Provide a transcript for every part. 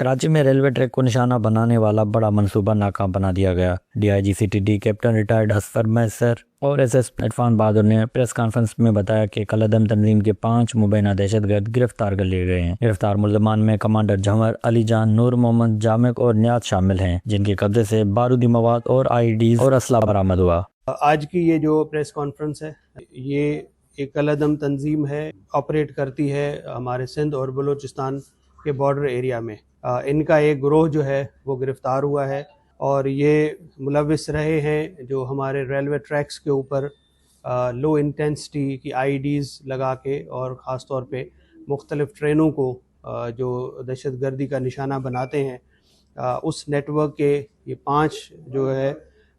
कराची में railway track को निशाना बनाने वाला बड़ा मंसूबा नाकाम बना दिया गया। DIG CTD कैप्टन रिटायर्ड हसफर मैसर और SS इरफान बहादुर ने प्रेस कॉन्फ्रेंस में बताया कि कलअदम तंजीम के 5 मुबैना दहशतगर्द गिरफ्तार कर लिए गए हैं। गिरफ्तार मुल्ज़मान में कमांडर जंवर, अली जान, नूर मोहम्मद, जामिक और नियाज शामिल हैं, जिनके कब्जे से बारूदी मवाद और IEDs और असला बरामद हुआ। आज की ये जो प्रेस कॉन्फ्रेंस है, ये एक कलअदम तंजीम है, ऑपरेट करती है हमारे सिंध और बलूचिस्तान के बॉर्डर एरिया में। इनका एक ग्रोह जो है वो गिरफ्तार हुआ है और ये मुलविस रहे हैं जो हमारे रेलवे ट्रैक्स के ऊपर लो इंटेंसिटी की IEDs लगा के और ख़ास तौर पे मुख्तलिफ़ ट्रेनों को जो दहशतगर्दी का निशाना बनाते हैं, उस नेटवर्क के ये 5 जो है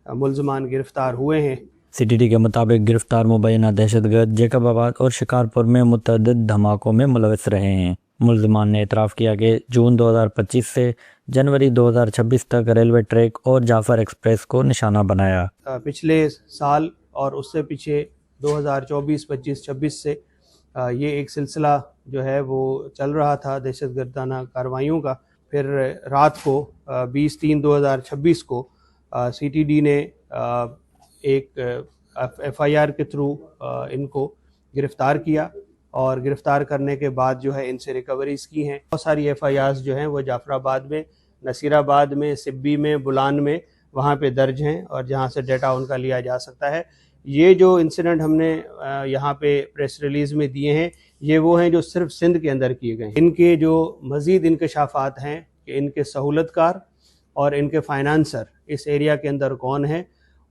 मुल्ज़मान गिरफ्तार हुए हैं। CTD के मुताबिक गिरफ्तार मुबैना दहशतगर्द जैकबाबाद और शिकारपुर में मुतअद्दिद धमाकों में मुलविस रहे हैं। मुल्ज़मान ने एतराफ़ किया कि जून 2025 से जनवरी 2026 तक रेलवे ट्रैक और जाफ़र एक्सप्रेस को निशाना बनाया। पिछले साल और उससे पीछे 2024, 25, 26 से ये एक सिलसिला जो है वो चल रहा था दहशतगर्दाना कार्रवाइयों का। फिर रात को 20/3/2026 को CTD ने एक FIR के थ्रू इनको गिरफ़्तार किया और गिरफ़्तार करने के बाद जो है इनसे रिकवरीज़ की हैं। बहुत सारी FIRs जो हैं वो जाफराबाद में, नसीराबाद में, सिब्बी में, बुलान में वहाँ पे दर्ज हैं और जहाँ से डाटा उनका लिया जा सकता है। ये जो इंसिडेंट हमने यहाँ पे प्रेस रिलीज़ में दिए हैं, ये वो हैं जो सिर्फ सिंध के अंदर किए गए हैं। इनके जो मज़ीद इंकशाफात हैं कि इनके सहूलतकार और इनके फाइनेंसर इस एरिया के अंदर कौन हैं,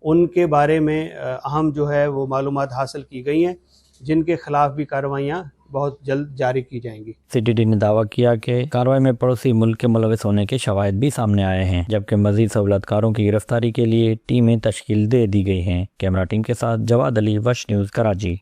उनके बारे में अहम जो है वो मालूमात हासिल की गई हैं, जिनके खिलाफ भी कार्रवाइयाँ बहुत जल्द जारी की जाएंगी। CTD ने दावा किया कि कार्रवाई में पड़ोसी मुल्क के मुलविस होने के शवाहिद भी सामने आए हैं, जबकि मजीद सहूलतकारों की गिरफ्तारी के लिए टीमें तश्कील दे दी गई हैं। कैमरा टीम के साथ जवाद अली, वश न्यूज़, कराची।